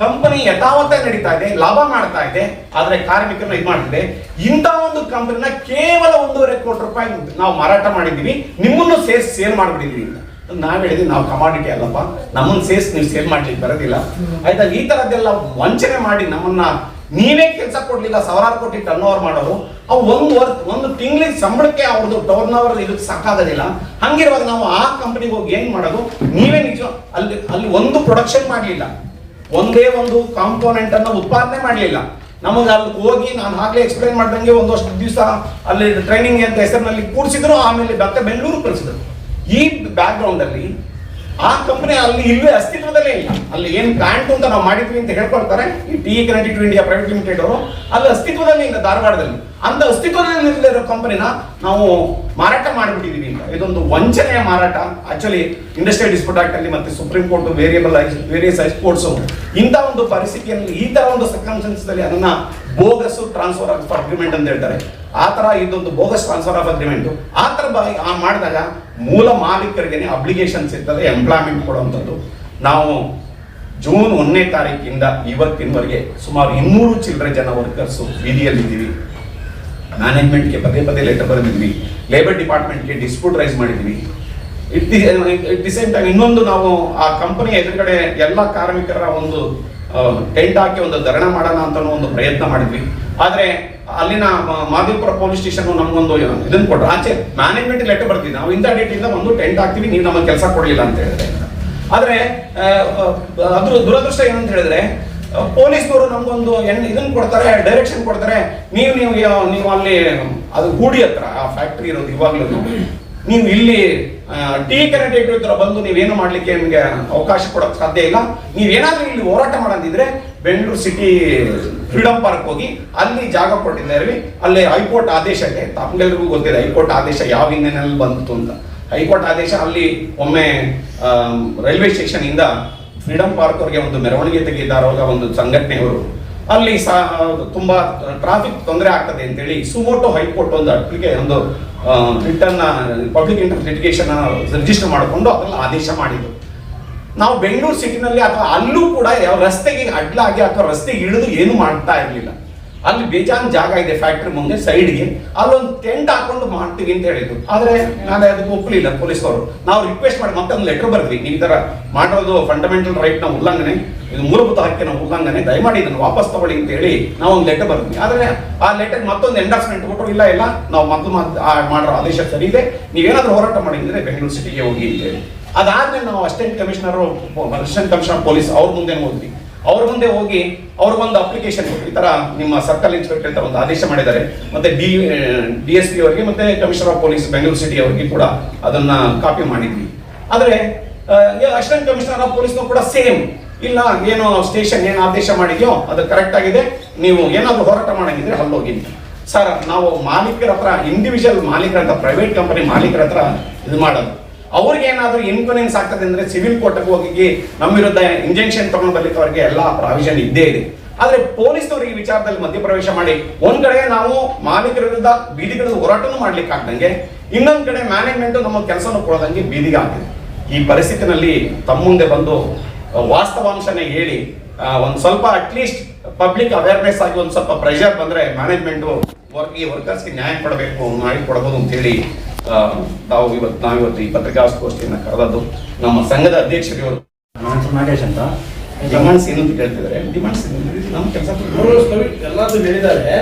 ಕಂಪನಿ ಯಥಾವತ್ತೇ ನಡೀತಾ ಇದೆ, ಲಾಭ ಮಾಡ್ತಾ ಇದೆ, ಆದ್ರೆ ಕಾರ್ಮಿಕರನ್ನ ಇದು ಮಾಡ್ತಿದೆ. ಇಂಥ ಒಂದು ಕಂಪನಿನ ಕೇವಲ 1.5 ಕೋಟಿ ರೂಪಾಯಿ ನಾವು ಮಾರಾಟ ಮಾಡಿದೀವಿ, ನಿಮ್ಮನ್ನು ಸೇಲ್ ಮಾಡ್ಬಿಟ್ಟಿದೀವಿ ಅಂತ ನಾವ್ ಹೇಳಿದ್ವಿ. ನಾವು ಕಮಾಡಿಟಿ ಅಲ್ಲಪ್ಪ, ನಮ್ಮನ್ನು ನೀವು ಸೇಲ್ ಮಾಡ್ಲಿಕ್ಕೆ ಬರೋದಿಲ್ಲ ಆಯ್ತಾ. ಈ ತರದ್ದೆಲ್ಲ ವಂಚನೆ ಮಾಡಿ ನಮ್ಮನ್ನ ನೀವೇ ಕೆಲಸ ಕೊಡ್ಲಿಲ್ಲ, ಸಾವಿರಾರು ಕೋಟಿ ಟರ್ನ್ ಓವರ್ ಮಾಡೋರು, ಅವು ಒಂದು ತಿಂಗಳಿಗೆ ಸಂಬಳಕ್ಕೆ ಅವ್ರದ್ದು ಟರ್ನ್ ಓವರ್ ಇದಕ್ಕೆ ಸಾಕಾಗೋದಿಲ್ಲ. ಹಂಗಿರುವಾಗ ನಾವು ಆ ಕಂಪನಿಗೆ ಹೋಗಿ ಏನ್ ಮಾಡೋದು? ನೀವೇ ನಿಜ ಅಲ್ಲಿ ಒಂದು ಪ್ರೊಡಕ್ಷನ್ ಮಾಡಲಿಲ್ಲ, ಒಂದೇ ಒಂದು ಕಾಂಪೋನೆಂಟ್ ಅನ್ನು ಉತ್ಪಾದನೆ ಮಾಡಲಿಲ್ಲ. ನಮಗೆ ಅಲ್ಲಿ ಹೋಗಿ ನಾನು ಆಗ್ಲೇ ಎಕ್ಸ್ಪ್ಲೈನ್ ಮಾಡ್ದಂಗೆ ಒಂದಷ್ಟು ದಿವಸ ಅಲ್ಲಿ ಟ್ರೈನಿಂಗ್ ಅಂತ ಹೆಸರಿನಲ್ಲಿ ಕೂಡಿಸಿದ್ರು, ಆಮೇಲೆ ಮತ್ತೆ ಬೆಂಗಳೂರು ಕಳಿಸಿದ್ರು. ಈ ಬ್ಯಾಕ್ ಗ್ರೌಂಡ್ ಅಲ್ಲಿ ಆ ಕಂಪನಿ ಅಲ್ಲಿ ಇಲ್ಲೇ ಅಸ್ತಿತ್ವದಲ್ಲೇ ಇಲ್ಲ. ಅಲ್ಲಿ ಏನ್ ಪ್ಲಾಂಟ್ ಅಂತ ನಾವು ಮಾಡಿದ್ವಿ ಅಂತ ಹೇಳ್ಕೊಳ್ತಾರೆ ಈ T Connective to India Private Limited ಅವರು, ಅಲ್ಲಿ ಅಸ್ತಿತ್ವದಲ್ಲಿ ಇಲ್ಲ ಧಾರವಾಡದಲ್ಲಿ. ಅಂತ ಅಸ್ತಿತ್ವದಲ್ಲಿ ಇರೋ ಕಂಪನಿನ ನಾವು ಮಾರಾಟ ಮಾಡಿಬಿಟ್ಟಿದೀವಿ ಅಂತ. ಇದೊಂದು ವಂಚನೆಯ ಮಾರಾಟ. ಆಕ್ಚುಲಿ ಇಂಡಸ್ಟ್ರಿಯಲ್ ಡಿಸ್ಪ್ಯೂಟ್ ಆಕ್ಟ್ ಅಲ್ಲಿ ಮತ್ತೆ ಸುಪ್ರೀಂ ಕೋರ್ಟ್ ವೇರಿಯಸ್ ಹೈಕೋರ್ಟ್ಸ್ ಇಂಥ ಒಂದು ಪರಿಸ್ಥಿತಿಯಲ್ಲಿ ಈ ತರ ಒಂದು ಸರ್ಕಮ್ಸ್ಟೆನ್ಸಸ್ ಅಲ್ಲಿ ಅದನ್ನ ಬೋಗಸ್ ಟ್ರಾನ್ಸ್ಫರ್ ಆಫ್ ಅಗ್ರಿಮೆಂಟ್ ಅಂತ ಹೇಳ್ತಾರೆ. ಆ ತರ ಇದೊಂದು ಬೋಗಸ್ ಟ್ರಾನ್ಸ್ಫರ್ ಆಫ್ ಅಗ್ರಿಮೆಂಟ್ ಆ ತರ ಮಾಡಿದಾಗ ಮೂಲ ಮಾಲೀಕರಿಗೆ ಅಬ್ಲಿಗೇಷನ್ಸ್ ಇರ್ತದೆ, ಎಂಪ್ಲಾಯ್ಮೆಂಟ್ ಕೊಡುವಂಥದ್ದು. ನಾವು ಜೂನ್ 1ನೇ ತಾರೀಕಿಂದ ಇವತ್ತಿನವರೆಗೆ ಸುಮಾರು 200 ಚಿಲ್ಲರೆ ಜನ ವರ್ಕರ್ಸ್ ಬೀದಿಯಲ್ಲಿದ್ದೀವಿ. ಮ್ಯಾನೇಜ್ಮೆಂಟ್ಗೆ ಪದೇ ಲೆಟರ್ ಬರೆದಿದ್ವಿ, ಲೇಬರ್ ಡಿಪಾರ್ಟ್ಮೆಂಟ್ಗೆ ಡಿಸ್ಪ್ಯೂಟ್ ರೈಸ್ ಮಾಡಿದ್ವಿ. ಇಟ್ ದಿ ಸೇಮ್ ಟೈಮ್ ಇನ್ನೊಂದು ನಾವು ಆ ಕಂಪನಿ ಎದುರುಗಡೆ ಎಲ್ಲ ಕಾರ್ಮಿಕರ ಒಂದು ಟೆಂಟ್ ಹಾಕಿ ಒಂದು ಧರಣ ಮಾಡೋಣ ಅಂತ ಒಂದು ಪ್ರಯತ್ನ ಮಾಡಿದ್ವಿ. ಆದ್ರೆ ಅಲ್ಲಿನ ಮಾದಿಪುರ ಪೊಲೀಸ್ ಸ್ಟೇಷನ್ ನಮ್ಗೊಂದು ಇದನ್ನ ಕೊಟ್ಟರು. ಆಚೆ ಮ್ಯಾನೇಜ್ಮೆಂಟ್ ಲೆಟರ್ ಬರ್ತಿದ್ವಿ, ನಾವು ಇಂಥ ಡೇಟ್ ಇಂದ ಒಂದು ಟೆಂಟ್ ಹಾಕ್ತೀವಿ, ನೀವು ನಮಗೆ ಕೆಲಸ ಕೊಡಲಿಲ್ಲ ಅಂತ ಹೇಳಿದ್ರೆ. ಆದ್ರೆ ಅದ್ರ ದುರದೃಷ್ಟ ಏನಂತ ಹೇಳಿದ್ರೆ ಪೊಲೀಸ್ನವರು ನಮ್ಗೊಂದು ಇದನ್ನ ಕೊಡ್ತಾರೆ, ಡೈರೆಕ್ಷನ್ ಕೊಡ್ತಾರೆ. ನೀವು ಅಲ್ಲಿ ಅದು ಗೂಡಿ ಹತ್ರ ಆ ಫ್ಯಾಕ್ಟ್ರಿ ಇರೋದು ಇವಾಗ್ಲೂ ನೀವು ಇಲ್ಲಿ ಟಿ ಕನೆಕ್ಟಿವ್ ಹತ್ರ ಬಂದು ನೀವೇನು ಮಾಡ್ಲಿಕ್ಕೆ ನಿಮಗೆ ಅವಕಾಶ ಕೊಡೋಕೆ ಸಾಧ್ಯ ಇಲ್ಲ. ನೀವೇನಾದ್ರೂ ಇಲ್ಲಿ ಹೋರಾಟ ಮಾಡೋದಿದ್ರೆ ಬೆಂಗಳೂರು ಸಿಟಿ ಫ್ರೀಡಂ ಪಾರ್ಕ್ ಹೋಗಿ ಅಲ್ಲಿ ಜಾಗ ಕೊಟ್ಟಿದ್ದಾರೆ. ಅಲ್ಲಿ ಹೈಕೋರ್ಟ್ ಆದೇಶ ಇದೆ, ತಮ್ಗೆಲ್ರಿಗೂ ಗೊತ್ತಿದೆ ಹೈಕೋರ್ಟ್ ಆದೇಶ ಯಾವ ಹಿನ್ನೆಲೆಯಲ್ಲಿ ಬಂತು ಅಂತ. ಹೈಕೋರ್ಟ್ ಆದೇಶ ಅಲ್ಲಿ ಒಮ್ಮೆ ರೈಲ್ವೆ ಸ್ಟೇಷನ್ ಇಂದ ಫ್ರೀಡಂ ಪಾರ್ಕ್ ಅವ್ರಿಗೆ ಒಂದು ಮೆರವಣಿಗೆ ತೆಗೆದಿದ್ದಾರ ಒಂದು ಸಂಘಟನೆಯವರು, ಅಲ್ಲಿ ತುಂಬಾ ಟ್ರಾಫಿಕ್ ತೊಂದರೆ ಆಗ್ತದೆ ಅಂತೇಳಿ ಸುಮೋಟೋ ಹೈಕೋರ್ಟ್ ಒಂದು ಒಂದು return public interest litigation register ಮಾಡಿಕೊಂಡು ಅದನ್ನ ಆದೇಶ ಮಾಡಿದ್ರು. ನಾವು ಬೆಂಗಳೂರು ಸಿಟಿನಲ್ಲಿ ಅಥವಾ ಅಲ್ಲೂ ಕೂಡ ಯಾವ ರಸ್ತೆಗೆ ಅಡ್ಲಾಗಿ ಅಥವಾ ರಸ್ತೆಗೆ ಇಳಿದು ಏನು ಮಾಡ್ತಾ ಇರಲಿಲ್ಲ. ಅಲ್ಲಿ ಬೇಜಾನ್ ಜಾಗ ಇದೆ ಫ್ಯಾಕ್ಟ್ರಿ ಮುಂದೆ ಸೈಡ್ಗೆ, ಅಲ್ಲೊಂದು ಟೆಂಟ್ ಹಾಕೊಂಡು ಮಾಡ್ತೀವಿ ಅಂತ ಹೇಳಿದ್ರು. ಆದ್ರೆ ನಾಳೆ ಅದಕ್ಕೆ ಒಪ್ಪಲಿಲ್ಲ ಪೊಲೀಸವರು. ನಾವು ರಿಕ್ವೆಸ್ಟ್ ಮಾಡಿ ಮತ್ತೆ ಒಂದು ಲೆಟರ್ ಬರ್ದ್ವಿ, ನೀವು ಈ ತರ ಮಾಡೋದು ಫಂಡಮೆಂಟಲ್ ರೈಟ್ ನ ಉಲ್ಲಂಘನೆ, ಇದು ಮೂಲಭೂತ ಹಕ್ಕಿನ ಉಲ್ಲಂಘನೆ, ದಯಮಾಡಿ ಇದನ್ನು ವಾಪಸ್ ತಗೊಳ್ಳಿ ಅಂತ ಹೇಳಿ ನಾವು ಒಂದು ಲೆಟರ್ ಬರ್ದ್ವಿ. ಆದ್ರೆ ಆ ಲೆಟರ್ ಮತ್ತೊಂದು ಎಂಡಾರ್ಸ್ಮೆಂಟ್ ಕೊಟ್ಟರು, ಇಲ್ಲ ನಾವು ಮಾಡೋ ಆದೇಶ ಸರಿ ಇದೆ, ನೀವೇನಾದ್ರೂ ಹೋರಾಟ ಮಾಡಿದ್ರೆ ಬೆಂಗಳೂರು ಸಿಟಿಗೆ ಹೋಗಿ ಅಂತ ಹೇಳಿ. ಅದಾದ್ಮೇಲೆ ನಾವು ಅಸಿಸ್ಟೆಂಟ್ ಕಮಿಷನರ್ ಪೊಲೀಸ್ ಅವ್ರ ಮುಂದೆ ಹೋದ್ವಿ. ಅವ್ರ ಮುಂದೆ ಹೋಗಿ ಅವ್ರಿಗೊಂದು ಅಪ್ಲಿಕೇಶನ್ ಈ ತರ ನಿಮ್ಮ ಸರ್ಕಲ್ ಇನ್ಸ್ಪೆಕ್ಟರ್ ಅಂತ ಒಂದು ಆದೇಶ ಮಾಡಿದ್ದಾರೆ, ಮತ್ತೆ DSP ಅವರಿಗೆ ಮತ್ತೆ commissioner of police Bengaluru city ಅವರಿಗೆ ಕೂಡ ಅದನ್ನ ಕಾಪಿ ಮಾಡಿದ್ವಿ. ಆದ್ರೆ ಅಸಿಸ್ಟೆಂಟ್ ಕಮಿಷನರ್ ಆಫ್ ಪೊಲೀಸ್ನೂ ಕೂಡ ಸೇಮ್, ಇಲ್ಲ ಏನೋ ಸ್ಟೇಷನ್ ಏನು ಆದೇಶ ಮಾಡಿದ್ಯೋ ಅದು ಕರೆಕ್ಟ್ ಆಗಿದೆ, ನೀವು ಏನಾದ್ರು ಹೋರಾಟ ಮಾಡಂಗಿದ್ರೆ ಅಲ್ಲೋಗಿ. ಸರ್ ನಾವು ಮಾಲೀಕರ ಹತ್ರ, ಇಂಡಿವಿಜುವಲ್ ಮಾಲೀಕರ ಹತ್ರ, ಪ್ರೈವೇಟ್ ಕಂಪನಿ ಮಾಲೀಕರ ಹತ್ರ ಇದು ಮಾಡೋದು, ಅವ್ರಿಗೆ ಏನಾದ್ರು ಇನ್ಕನ್ವೀನಿಯನ್ಸ್ ಆಗ್ತದೆ ಅಂದ್ರೆ ಸಿವಿಲ್ ಕೋರ್ಟ್ಗೆ ಹೋಗಿ ನಮ್ಮ ವಿರುದ್ಧ ಇಂಜೆಕ್ಷನ್ ತಗೊಂಡು ಬರ್ಲಿಕ್ಕೆ ಅವರಿಗೆ ಎಲ್ಲ ಪ್ರಾವಿಷನ್ ಇದ್ದೇ ಇದೆ. ಆದ್ರೆ ಪೊಲೀಸ್ನವರು ಈ ವಿಚಾರದಲ್ಲಿ ಮಧ್ಯಪ್ರವೇಶ ಮಾಡಿ ಒಂದ್ ಕಡೆ ನಾವು ಮಾಲೀಕರ ವಿರುದ್ಧ ಬೀದಿಗಿಳಿದು ಹೋರಾಟನೂ ಮಾಡ್ಲಿಕ್ಕೆ ಆಗ್ದಂಗೆ, ಇನ್ನೊಂದ್ ಕಡೆ ಮ್ಯಾನೇಜ್ಮೆಂಟ್ ನಮ್ಮ ಕೆಲಸನೂ ಕೊಡೋದಂಗೆ ಬೀದಿಗೆ ಆಗ್ತದೆ. ಈ ಪರಿಸ್ಥಿತಿನಲ್ಲಿ ತಮ್ಮ ಮುಂದೆ ಬಂದು ವಾಸ್ತವಾಂಶನೇ ಹೇಳಿ ಒಂದ್ ಸ್ವಲ್ಪ ಅಟ್ಲೀಸ್ಟ್ ಪಬ್ಲಿಕ್ ಅವೇರ್ನೆಸ್ ಆಗಿ ಒಂದ್ ಸ್ವಲ್ಪ ಪ್ರೆಷರ್ ಬಂದ್ರೆ ಮ್ಯಾನೇಜ್ಮೆಂಟ್ ವರ್ಕರ್ಸ್ಗೆ ನ್ಯಾಯ ಕೊಡಬೇಕು, ಮಾಡಿ ಕೊಡಬಹುದು ಅಂತ ಹೇಳಿ ನಾವಿವತ್ತು ಈ ಪತ್ರಿಕಾಗೋಷ್ಠಿಯನ್ನು ಕರೆದದ್ದು. ನಮ್ಮ ಸಂಘದ ಅಧ್ಯಕ್ಷರಿವರು ನಾಗೇಶ್ ಅಂತ ಡಿಮಾಂಡ್ಸ್ ಏನು ಕೇಳ್ತಿದ್ದಾರೆ, ಡಿಮಾಂಡ್ಸ್ ನಮ್ಮ ಕೆಲಸ ಎಲ್ಲಾದ್ರು ಹೇಳಿದ್ದಾರೆ,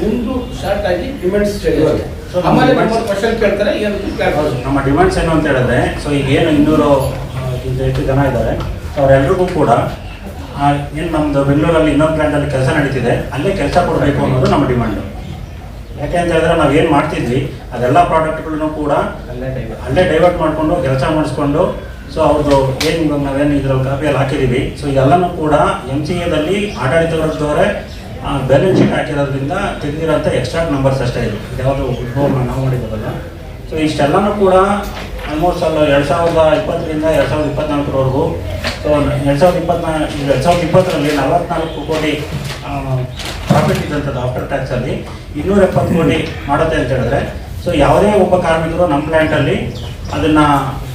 ನಿಮ್ದು ಶಾರ್ಟ್ ಆಗಿ ಡಿಮಾಂಡ್ಸ್ ಹೇಳಿದ್ದಾರೆ. ಆಮೇಲೆ ಕ್ವಶನ್ ಕೇಳ್ತಾರೆ, ನಮ್ಮ ಡಿಮಾಂಡ್ಸ್ ಏನು ಅಂತ ಹೇಳಿದ್ರೆ, ಸೊ ಈಗ ಏನು 200 ಜನ ಇದ್ದಾರೆ, ಅವರೆಲ್ಲರಿಗೂ ಕೂಡ ಏನು ನಮ್ಮದು ಬೆಂಗಳೂರಲ್ಲಿ ಇನ್ನೊಂದು ಪ್ಲಾಂಟಲ್ಲಿ ಕೆಲಸ ನಡೀತಿದೆ, ಅಲ್ಲೇ ಕೆಲಸ ಕೊಡಬೇಕು ಅನ್ನೋದು ನಮ್ಮ ಡಿಮಾಂಡು. ಯಾಕೆ ಅಂತ ಹೇಳಿದ್ರೆ ನಾವು ಏನು ಮಾಡ್ತಿದ್ವಿ ಅದೆಲ್ಲ ಪ್ರಾಡಕ್ಟ್ಗಳನ್ನು ಕೂಡ ಅಲ್ಲೇ ಡೈವರ್ಟ್ ಮಾಡಿಕೊಂಡು ಕೆಲಸ ಮಾಡಿಸ್ಕೊಂಡು, ಸೊ ಅವ್ರದ್ದು ಏನು ನಾವೇನು ಇದ್ರಲ್ಲಿ ಕಾಪಿಯಲ್ಲಿ ಹಾಕಿದ್ದೀವಿ, ಸೊ ಎಲ್ಲನೂ ಕೂಡ MCAದಲ್ಲಿ ಆಡಳಿತ ವರ್ಗದವರೇ ಬ್ಯಾಲೆನ್ಸ್ ಶೀಟ್ ಹಾಕಿರೋದ್ರಿಂದ ತೆಗೆದಿರೋಂಥ ಎಕ್ಸ್ಟ್ರಾ ನಂಬರ್ಸ್ ಅಷ್ಟೇ ಇದು, ಯಾವುದು ನಾವು ಮಾಡಿರೋದಲ್ಲ. ಸೊ ಇಷ್ಟೆಲ್ಲನೂ ಕೂಡ ಆಲ್ಮೋಸ್ಟ್ 2020ರಿಂದ 2024ವರೆಗೂ, ಸೊ 2020ರಲ್ಲಿ 44 ಕೋಟಿ ಪ್ರಾಫಿಟ್ ಇದ್ದಂಥದ್ದು ಆಫ್ಟರ್ ಟ್ಯಾಕ್ಸಲ್ಲಿ 270 ಕೋಟಿ ಮಾಡುತ್ತೆ ಅಂತ ಹೇಳಿದ್ರೆ, ಸೊ ಯಾವುದೇ ಒಬ್ಬ ಕಾರ್ಮಿಕರು ನಮ್ಮ ಪ್ಲ್ಯಾಂಟಲ್ಲಿ ಅದನ್ನು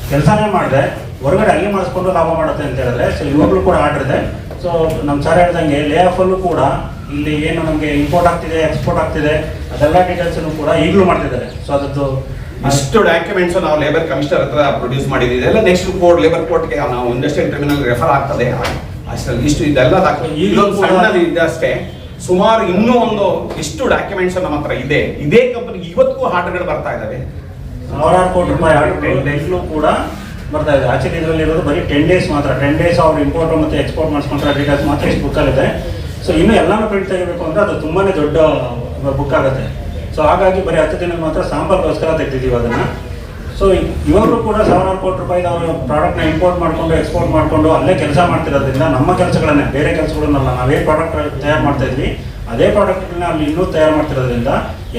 ಕೆಲಸನೇ ಮಾಡಿದೆ ಹೊರಗಡೆ ಅಲ್ಲಿ ಮಾಡಿಸ್ಕೊಂಡು ಲಾಭ ಮಾಡುತ್ತೆ ಅಂತ ಹೇಳಿದ್ರೆ, ಸೊ ಇವಾಗಲೂ ಕೂಡ ಆರ್ಡರ್ ಇದೆ. ಸೊ ನಮ್ಮ ಸರ್ ಹೇಳ್ದಂಗೆ ಲೇ ಆಫಲ್ಲೂ ಕೂಡ ಇಲ್ಲಿ ಏನು ನಮಗೆ ಇಂಪೋರ್ಟ್ ಆಗ್ತಿದೆ, ಎಕ್ಸ್ಪೋರ್ಟ್ ಆಗ್ತಿದೆ, ಅದೆಲ್ಲ ಡೀಟೇಲ್ಸನ್ನು ಕೂಡ ಈಗಲೂ ಮಾಡ್ತಿದ್ದಾರೆ. ಸೊ ಅದದ್ದು ಇಷ್ಟು ಡಾಕ್ಯುಮೆಂಟ್ಸ್ ನಾವು ಲೇಬರ್ ಕಮಿಷನರ್ ಹತ್ರ ಪ್ರೊಡ್ಯೂಸ್ ಮಾಡಿದ್ದೀವಿ. ಎಲ್ಲ ನೆಕ್ಸ್ಟ್ ಕೋರ್ಟ್ ಲೇಬರ್ ಕೋರ್ಟ್ಗೆ ನಾವು ಇಂಡಸ್ಟ್ರಿಯಲ್ ಟ್ರಿಬ್ಯುನಲ್ ರೆಫರ್ ಆಗ್ತದೆ. ಅಷ್ಟರಲ್ಲಿ ಇಷ್ಟು ಇದೆಲ್ಲ ಇಲ್ಲೊಂದು ಸಣ್ಣದು ಇದಷ್ಟೇ. ಸುಮಾರು ಇನ್ನೂ ಒಂದು ಇಷ್ಟು ಡಾಕ್ಯುಮೆಂಟ್ಸ್ ನಮ್ಮ ಹತ್ರ ಇದೆ. ಇದೇ ಕಂಪನಿ ಇವತ್ತಿಗೂ ಆರ್ಡರ್ಗಳು ಬರ್ತಾ ಇದ್ದಾವೆ. ಸಾವಿರಾರು ಕೋಟಿ ರೂಪಾಯಿ ಆರ್ಡರ್ ಈಗಲೂ ಕೂಡ ಬರ್ತಾ ಇದೆ. ಆಕ್ಚುಲಿ ಇದರಲ್ಲಿ ಇರೋದು ಬರೀ 10 days ಮಾತ್ರ. 10 days ಅವ್ರು ಇಂಪೋರ್ಟ್ ಮತ್ತು ಎಕ್ಸ್ಪೋರ್ಟ್ ಮಾಡಿಸ್ಕೊಂಡ್ರೆ ಡೀಟೇಲ್ಸ್ ಮಾತ್ರ ಇಷ್ಟು ಬುಕ್ಕಲ್ಲಿದೆ. ಸೊ ಇನ್ನೂ ಎಲ್ಲನೂ ಪ್ರಿಂಟ್ ತೆಗಿಬೇಕು ಅಂದರೆ ಅದು ತುಂಬಾ ದೊಡ್ಡ ಬುಕ್ ಆಗುತ್ತೆ. ಸೊ ಹಾಗಾಗಿ ಬರೀ 10 ದಿನದ ಮಾತ್ರ ಸ್ಯಾಂಪಲ್ಗೋಸ್ಕರ ತೆಗೆದಿದ್ದೀವಿ ಅದನ್ನು. ಸೊ ಇವಾಗಲೂ ಕೂಡ ಸಾವಿರಾರು ಕೋಟಿ ರೂಪಾಯಿ ಅವರು ಪ್ರಾಡಕ್ಟ್ನ ಇಂಪೋರ್ಟ್ ಮಾಡಿಕೊಂಡು ಎಕ್ಸ್ಪೋರ್ಟ್ ಮಾಡಿಕೊಂಡು ಅಲ್ಲೇ ಕೆಲಸ ಮಾಡ್ತಿರೋದ್ರಿಂದ ನಮ್ಮ ಕೆಲಸಗಳನ್ನೇ, ಬೇರೆ ಕೆಲಸಗಳನ್ನಲ್ಲ, ನಾವೇ ಪ್ರಾಡಕ್ಟ್ ತಯಾರು ಮಾಡ್ತಾ ಇದ್ವಿ ಅದೇ ಪ್ರಾಡಕ್ಟ್ಗಳನ್ನ ಅಲ್ಲಿ ಇನ್ನೂ ತಯಾರು ಮಾಡ್ತಿರೋದ್ರಿಂದ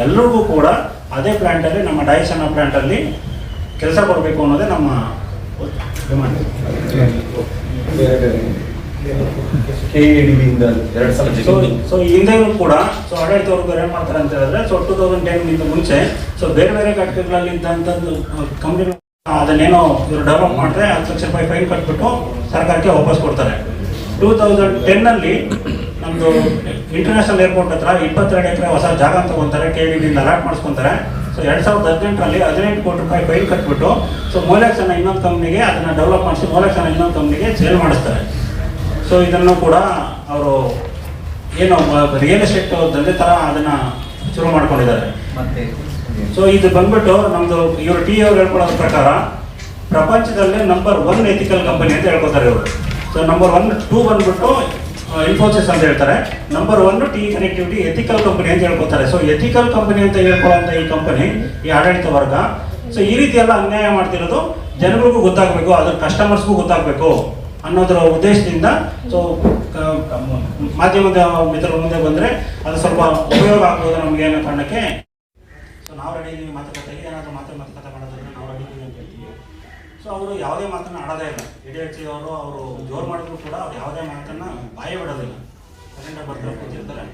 ಎಲ್ರಿಗೂ ಕೂಡ ಅದೇ ಪ್ಲ್ಯಾಂಟಲ್ಲಿ, ನಮ್ಮ ಡೈಸ್ ಅನ್ನೋ ಪ್ಲ್ಯಾಂಟಲ್ಲಿ ಕೆಲಸ ಕೊಡಬೇಕು ಅನ್ನೋದೇ ನಮ್ಮ ಡಿಮಾಂಡ್. KADB-ಯಿಂದ 2 ಸಲ ಸೊ ಹಿಂದೆಯೂ ಕೂಡ ಸೊ ಆಡಳಿತವ್ರು ಏನು ಮಾಡ್ತಾರೆ ಅಂತ ಹೇಳಿದ್ರೆ, ಸೊ 2010 ಮುಂಚೆ ಸೊ ಬೇರೆ ಬೇರೆ ಘಟಕಗಳಲ್ಲಿ ಇದ್ದಂಥದ್ದು ಕಂಪ್ನಿಗಳು ಅದನ್ನೇನೋ ಇವರು ಡೆವಲಪ್ ಮಾಡಿದ್ರೆ 10 ಲಕ್ಷ ರೂಪಾಯಿ ಫೈನ್ ಕಟ್ಬಿಟ್ಟು ಸರ್ಕಾರಕ್ಕೆ ವಾಪಸ್ ಕೊಡ್ತಾರೆ. 2010 ನಮ್ಮದು ಇಂಟರ್ನ್ಯಾಷನಲ್ ಏರ್ಪೋರ್ಟ್ ಹತ್ರ 22 ಎಕರೆ ಹೊಸ ಜಾಗ ತಗೊತಾರೆ, KADB-ಯಿಂದ ಅಲಾಟ್ ಮಾಡಿಸ್ಕೊತಾರೆ. ಸೊ 2018 18 ಕೋಟಿ ರೂಪಾಯಿ ಫೈನ್ ಕಟ್ಬಿಟ್ಟು ಸೊ ಮೋಲೆಕ್ಸ್ ಅನ್ನೋ ಇನ್ನೊಂದು ಕಂಪ್ನಿಗೆ ಅದನ್ನು ಡೆವಲಪ್ ಮಾಡಿಸಿ ಮೋಲೆಕ್ಸ್ ಅನ್ನೋ ಇನ್ನೊಂದು ಕಂಪ್ನಿಗೆ ಸೇಲ್ ಮಾಡಿಸ್ತಾರೆ. ಸೊ ಇದನ್ನು ಕೂಡ ಅವರು ಏನು ರಿಯಲ್ ಎಸ್ಟೇಟ್ ದಂಧೆ ಥರ ಅದನ್ನು ಶುರು ಮಾಡ್ಕೊಂಡಿದ್ದಾರೆ. ಸೊ ಇದು ಬಂದ್ಬಿಟ್ಟು ನಮ್ಮದು ಇವರು ಅವ್ರು ಹೇಳ್ಕೊಳ್ಳೋದ್ರ ಪ್ರಕಾರ ಪ್ರಪಂಚದಲ್ಲೇ ನಂಬರ್ 1 ಎಥಿಕಲ್ ಕಂಪನಿ ಅಂತ ಹೇಳ್ಕೊತಾರೆ ಇವರು. ಸೊ ನಂಬರ್ 1, 2 ಬಂದ್ಬಿಟ್ಟು ಇನ್ಫೋಸಿಸ್ ಅಂತ ಹೇಳ್ತಾರೆ. Number 1 TE connectivity ethical company ಅಂತ ಹೇಳ್ಕೊತಾರೆ. ಸೊ ಎಥಿಕಲ್ ಕಂಪನಿ ಅಂತ ಹೇಳ್ಕೊಳ್ಳೋಂಥ ಈ ಕಂಪನಿ, ಈ ಆಡಳಿತ ವರ್ಗ ಸೊ ಈ ರೀತಿ ಎಲ್ಲ ಅನ್ಯಾಯ ಮಾಡ್ತಿರೋದು ಜನಗಳಿಗೂ ಗೊತ್ತಾಗಬೇಕು, ಅದ್ರ ಕಸ್ಟಮರ್ಸ್ಗೂ ಗೊತ್ತಾಗಬೇಕು ಅನ್ನೋದರ ಉದ್ದೇಶದಿಂದ ಸೊ ಮಾಧ್ಯಮದ ಮಿತ್ರರ ಮುಂದೆ ಬಂದರೆ ಅದು ಸ್ವಲ್ಪ ಉಪಯೋಗ ಆಗ್ಬೋದು ನಮಗೆ ಅನ್ನೋ ಕಾರಣಕ್ಕೆ ಸೊ ನಾವು ರೆಡಿ ಇದ್ದೀವಿ ಮಾತುಕತೆಗೆ. ಏನಾದರೂ ಮಾತುಕತೆ ಮಾಡೋದ್ರೆ ನಾವು ರೆಡಿ ಇದ್ದೀವಿ ಅಂತ ಹೇಳ್ತೀವಿ. ಸೊ ಅವರು ಯಾವುದೇ ಮಾತನ್ನು ಆಡೋದೇ ಇಲ್ಲ. ADHC ಅವರು ಜೋರು ಮಾಡಿದ್ರು ಕೂಡ ಅವ್ರು ಯಾವುದೇ ಮಾತನ್ನು ಬಾಯಿ ಬಿಡೋದಿಲ್ಲ. ಕರೆಂಟಾಗಿ ಬರ್ತಾರೆ, ಕೂತಿರ್ತಾರೆ.